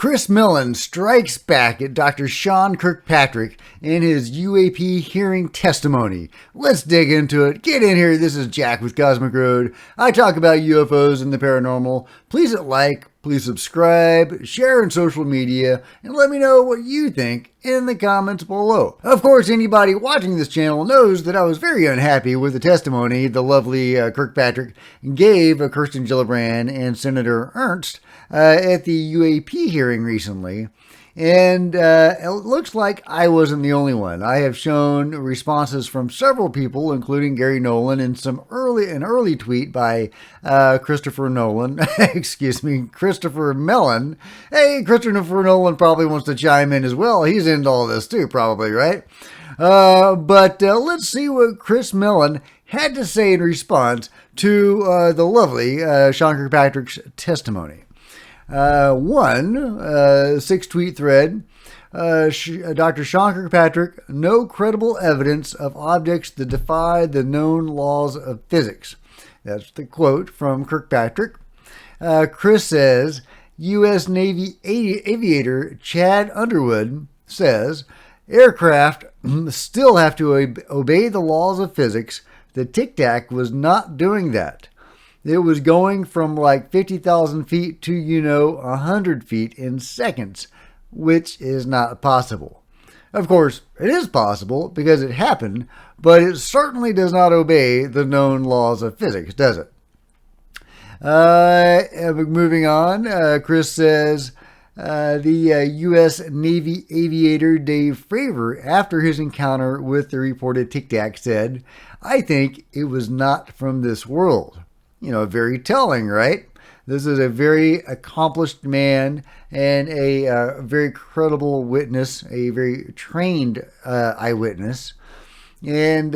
Chris Mellon strikes back at Dr. Sean Kirkpatrick in his U.A.P. hearing testimony. Let's dig into it. Get in here. This is Jack with Cosmic Road. I talk about UFOs and the paranormal. Please hit like, please subscribe, share on social media, and let me know what you think in the comments below. Of course, anybody watching this channel knows that I was very unhappy with the testimony the lovely Kirkpatrick gave Kirsten Gillibrand and Senator Ernst at the U.A.P. hearing recently. And it looks like I wasn't the only one. I have shown responses from several people, including Gary Nolan, and an early tweet by Christopher Mellon. Hey, Christopher Nolan probably wants to chime in as well. He's into all this too, probably, right? But let's see what Chris Mellon had to say in response to the lovely Sean Kirkpatrick's testimony. 6-tweet thread. Dr. Sean Kirkpatrick, no credible evidence of objects that defy the known laws of physics. That's the quote from Kirkpatrick. Chris says, U.S. Navy aviator Chad Underwood says, aircraft still have to obey the laws of physics. The Tic Tac was not doing that. It was going from like 50,000 feet to, 100 feet in seconds, which is not possible. Of course, it is possible because it happened, but it certainly does not obey the known laws of physics, does it? Moving on, Chris says, the U.S. Navy aviator Dave Fravor, after his encounter with the reported Tic Tac, said, I think it was not from this world. Very telling, right? This is a very accomplished man and a very credible witness, a very trained eyewitness. And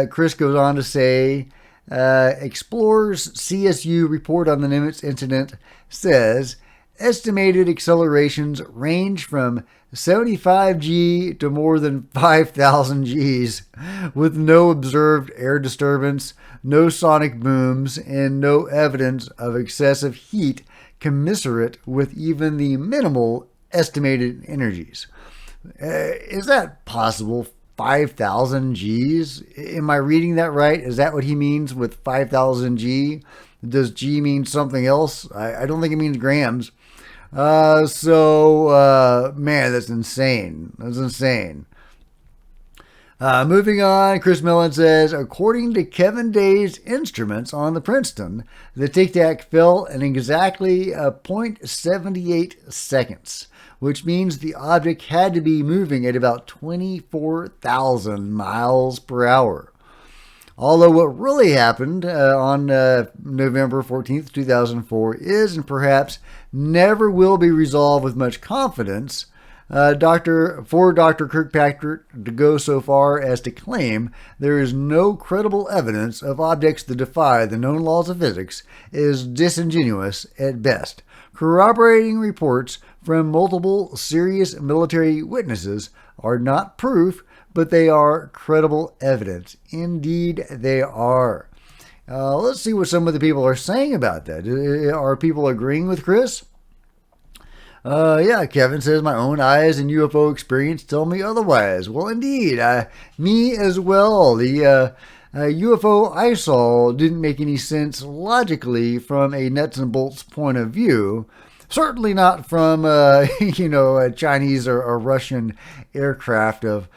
Chris goes on to say, Explorer's CSU report on the Nimitz incident says, estimated accelerations range from 75 G to more than 5,000 Gs, with no observed air disturbance, no sonic booms, and no evidence of excessive heat commensurate with even the minimal estimated energies. Is that possible? 5,000 Gs? Am I reading that right? Is that what he means with 5,000 G? Does G mean something else? I don't think it means grams. Man, that's insane. That's insane. Moving on, Chris Mellon says, according to Kevin Day's instruments on the Princeton, the Tic Tac fell in exactly 0.78 seconds, which means the object had to be moving at about 24,000 miles per hour. Although what really happened on November 14th, 2004 is, and perhaps never will be resolved with much confidence, Dr. Kirkpatrick to go so far as to claim there is no credible evidence of objects that defy the known laws of physics is disingenuous at best. Corroborating reports from multiple serious military witnesses are not proof, but they are credible evidence. Indeed, they are. Let's see what some of the people are saying about that. Are people agreeing with Chris? Kevin says, my own eyes and UFO experience tell me otherwise. Well, indeed, me as well. The UFO I saw didn't make any sense logically from a nuts and bolts point of view. Certainly not from, a Chinese or Russian aircraft of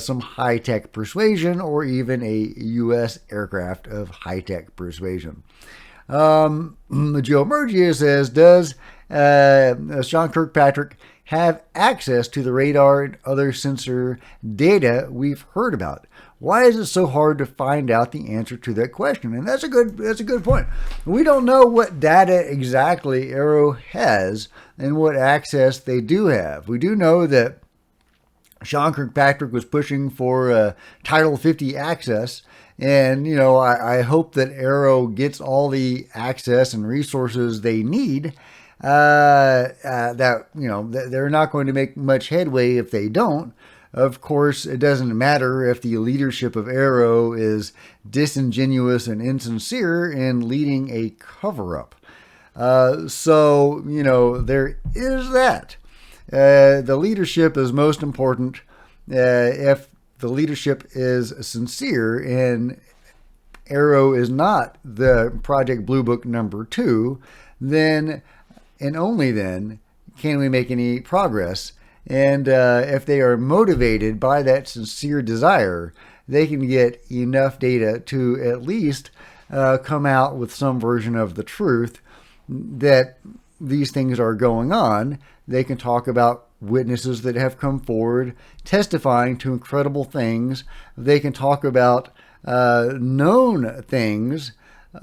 some high-tech persuasion, or even a U.S. aircraft of high-tech persuasion. Joe Mergia says, does Sean Kirkpatrick have access to the radar and other sensor data we've heard about? Why is it so hard to find out the answer to that question? And that's a good point. We don't know what data exactly AARO has and what access they do have. We do know that Sean Kirkpatrick was pushing for Title 50 access, and I hope that AARO gets all the access and resources they need. They're not going to make much headway if they don't. Of course, it doesn't matter if the leadership of AARO is disingenuous and insincere in leading a cover-up. So, there is that. The leadership is most important. If the leadership is sincere and AARO is not the Project Blue Book #2, then and only then can we make any progress. And if they are motivated by that sincere desire, they can get enough data to at least come out with some version of the truth that these things are going on. They can talk about witnesses that have come forward testifying to incredible things. They can talk about known things, just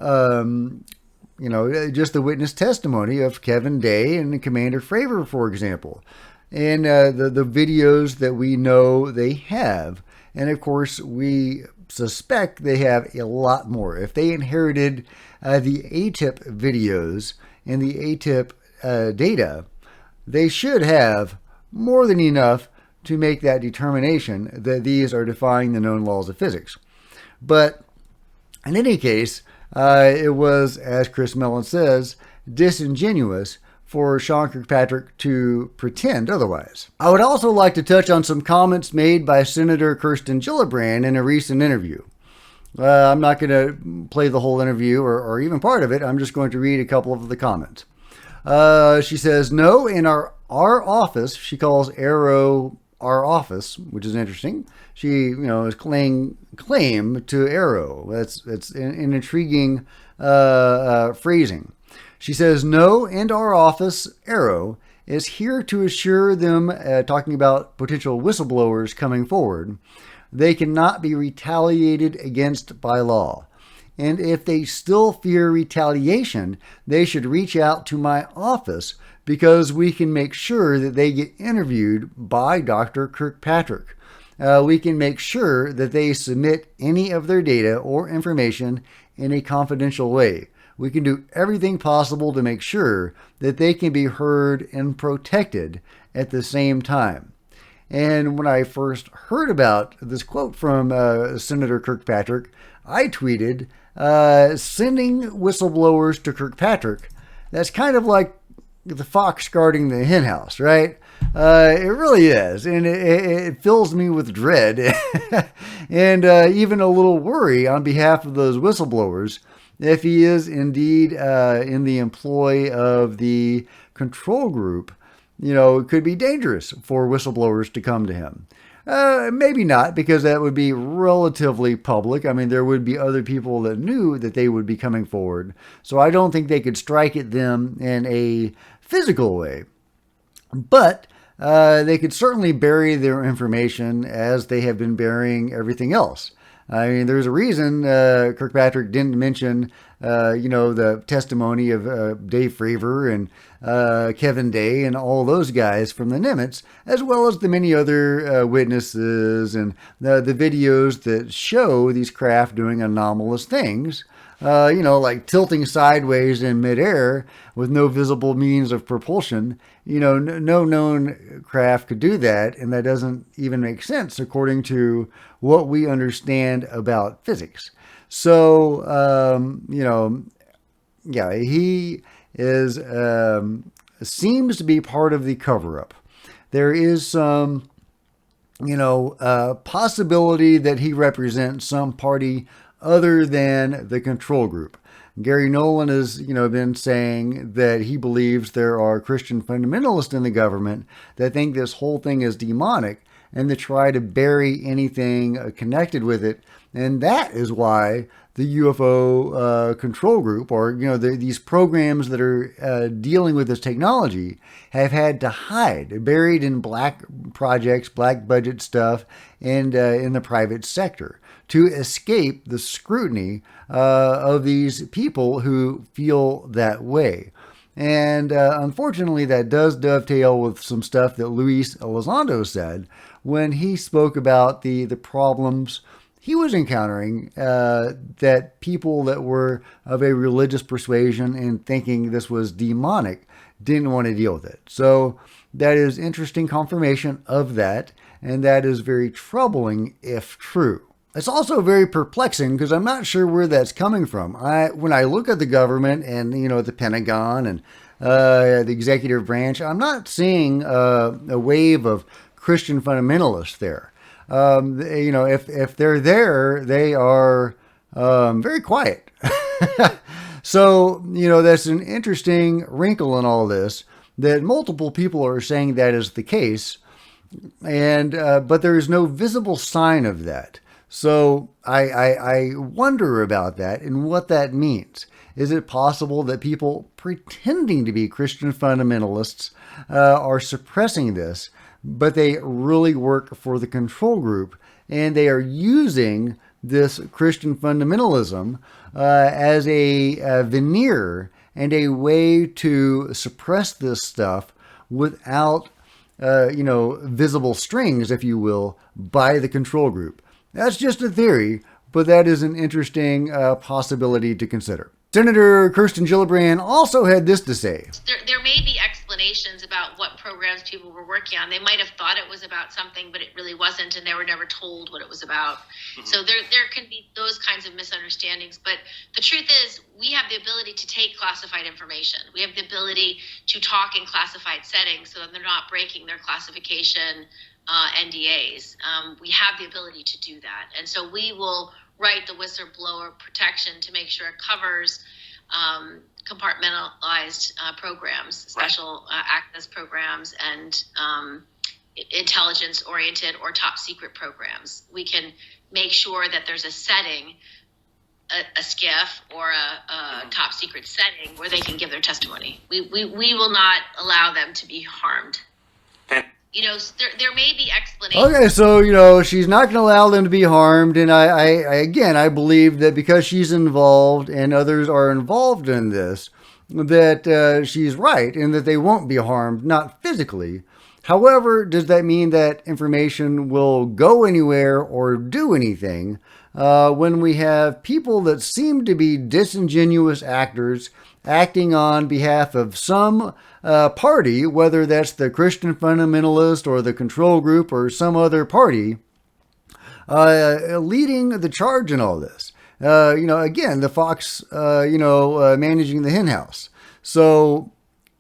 the witness testimony of Kevin Day and Commander Fravor, for example, and the videos that we know they have. And of course, we suspect they have a lot more. If they inherited the ATIP videos and the ATIP data, they should have more than enough to make that determination that these are defying the known laws of physics. But in any case, it was, as Chris Mellon says, disingenuous for Sean Kirkpatrick to pretend otherwise. I would also like to touch on some comments made by Senator Kirsten Gillibrand in a recent interview. I'm not going to play the whole interview or even part of it. I'm just going to read a couple of the comments. She says, no, in our office, she calls AARO our office, which is interesting. She, is claim to AARO. That's an intriguing phrasing. She says, no, and our office, AARO, is here to assure them, talking about potential whistleblowers coming forward, they cannot be retaliated against by law. And if they still fear retaliation, they should reach out to my office because we can make sure that they get interviewed by Dr. Kirkpatrick. We can make sure that they submit any of their data or information in a confidential way. We can do everything possible to make sure that they can be heard and protected at the same time. And when I first heard about this quote from Senator Kirkpatrick, I tweeted, sending whistleblowers to Kirkpatrick, that's kind of like the fox guarding the henhouse, right? It really is. And it fills me with dread and even a little worry on behalf of those whistleblowers if he is indeed in the employ of the control group. It could be dangerous for whistleblowers to come to him. Maybe not, because that would be relatively public. I mean, there would be other people that knew that they would be coming forward. So I don't think they could strike at them in a physical way. But they could certainly bury their information as they have been burying everything else. I mean, there's a reason Kirkpatrick didn't mention, the testimony of Dave Fravor and Kevin Day and all those guys from the Nimitz, as well as the many other witnesses and the videos that show these craft doing anomalous things, like tilting sideways in midair with no visible means of propulsion. No known craft could do that, and that doesn't even make sense according to what we understand about physics. So, he is seems to be part of the cover-up. There is some, possibility that he represents some party other than the control group. Gary Nolan has, been saying that he believes there are Christian fundamentalists in the government that think this whole thing is demonic and that try to bury anything connected with it. And that is why the UFO control group, or, these programs that are dealing with this technology, have had to hide, buried in black projects, black budget stuff, and in the private sector, to escape the scrutiny of these people who feel that way. And unfortunately, that does dovetail with some stuff that Luis Elizondo said when he spoke about the problems he was encountering, that people that were of a religious persuasion and thinking this was demonic didn't want to deal with it. So that is interesting confirmation of that, and that is very troubling if true. It's also very perplexing because I'm not sure where that's coming from. When I look at the government and the Pentagon and the executive branch, I'm not seeing a wave of Christian fundamentalists there. If they're there, they are very quiet. So that's an interesting wrinkle in all this, that multiple people are saying that is the case, and but there is no visible sign of that. So I wonder about that and what that means. Is it possible that people pretending to be Christian fundamentalists are suppressing this, but they really work for the control group, and they are using this Christian fundamentalism as a veneer and a way to suppress this stuff without, visible strings, if you will, by the control group? That's just a theory, but that is an interesting possibility to consider. Senator Kirsten Gillibrand also had this to say. There may be explanations about what programs people were working on. They might have thought it was about something, but it really wasn't, and they were never told what it was about. Mm-hmm. So there can be those kinds of misunderstandings. But the truth is, we have the ability to take classified information. We have the ability to talk in classified settings so that they're not breaking their classification NDAs. We have the ability to do that. And so we will write the whistleblower protection to make sure it covers compartmentalized programs, special access programs, and intelligence-oriented or top-secret programs. We can make sure that there's a setting, a SCIF or a top-secret setting where they can give their testimony. We will not allow them to be harmed. There may be explanations. Okay, so, she's not going to allow them to be harmed. And I believe that because she's involved and others are involved in this, that she's right and that they won't be harmed, not physically. However, does that mean that information will go anywhere or do anything when we have people that seem to be disingenuous actors acting on behalf of some party, whether that's the Christian fundamentalist or the control group or some other party, leading the charge in all this? Again, the fox, managing the hen house. So,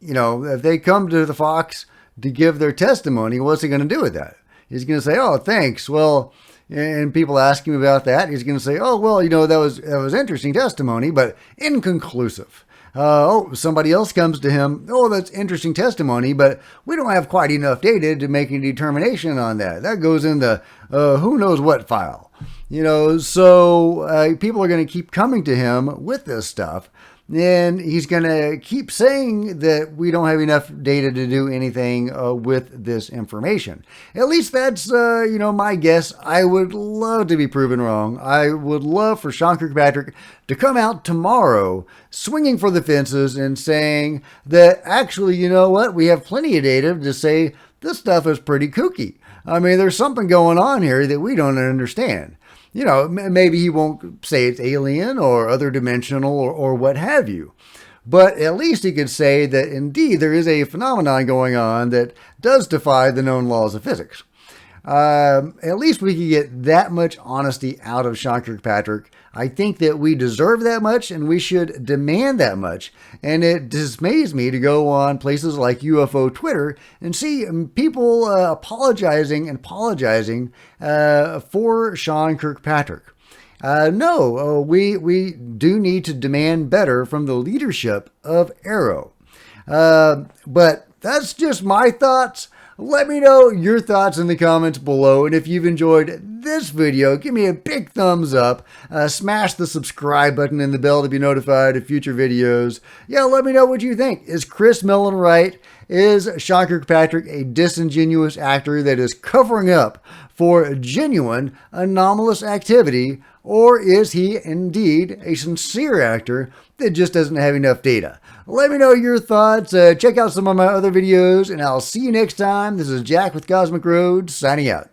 if they come to the fox to give their testimony, what's he going to do with that? He's going to say, "Oh, thanks." Well, and people ask him about that. He's going to say, "Oh, well, that was interesting testimony, but inconclusive." Somebody else comes to him. "Oh, that's interesting testimony, but we don't have quite enough data to make any determination on that. That goes in the who knows what file." So people are going to keep coming to him with this stuff. And he's going to keep saying that we don't have enough data to do anything with this information. At least that's, my guess. I would love to be proven wrong. I would love for Sean Kirkpatrick to come out tomorrow swinging for the fences and saying that actually, you know what, we have plenty of data to say this stuff is pretty kooky. I mean, there's something going on here that we don't understand. Maybe he won't say it's alien or other dimensional or what have you. But at least he could say that indeed there is a phenomenon going on that does defy the known laws of physics. At least we could get that much honesty out of Sean Kirkpatrick. I think that we deserve that much and we should demand that much. And it dismays me to go on places like U.F.O. Twitter and see people apologizing for Sean Kirkpatrick. No, we do need to demand better from the leadership of AARO. But that's just my thoughts. Let me know your thoughts in the comments below. And if you've enjoyed this video, give me a big thumbs up. Smash the subscribe button and the bell to be notified of future videos. Yeah, let me know what you think. Is Chris Mellon right? Is Sean Kirkpatrick a disingenuous actor that is covering up for genuine anomalous activity? Or is he indeed a sincere actor that just doesn't have enough data? Let me know your thoughts. Check out some of my other videos, and I'll see you next time. This is Jack with Cosmic Road, signing out.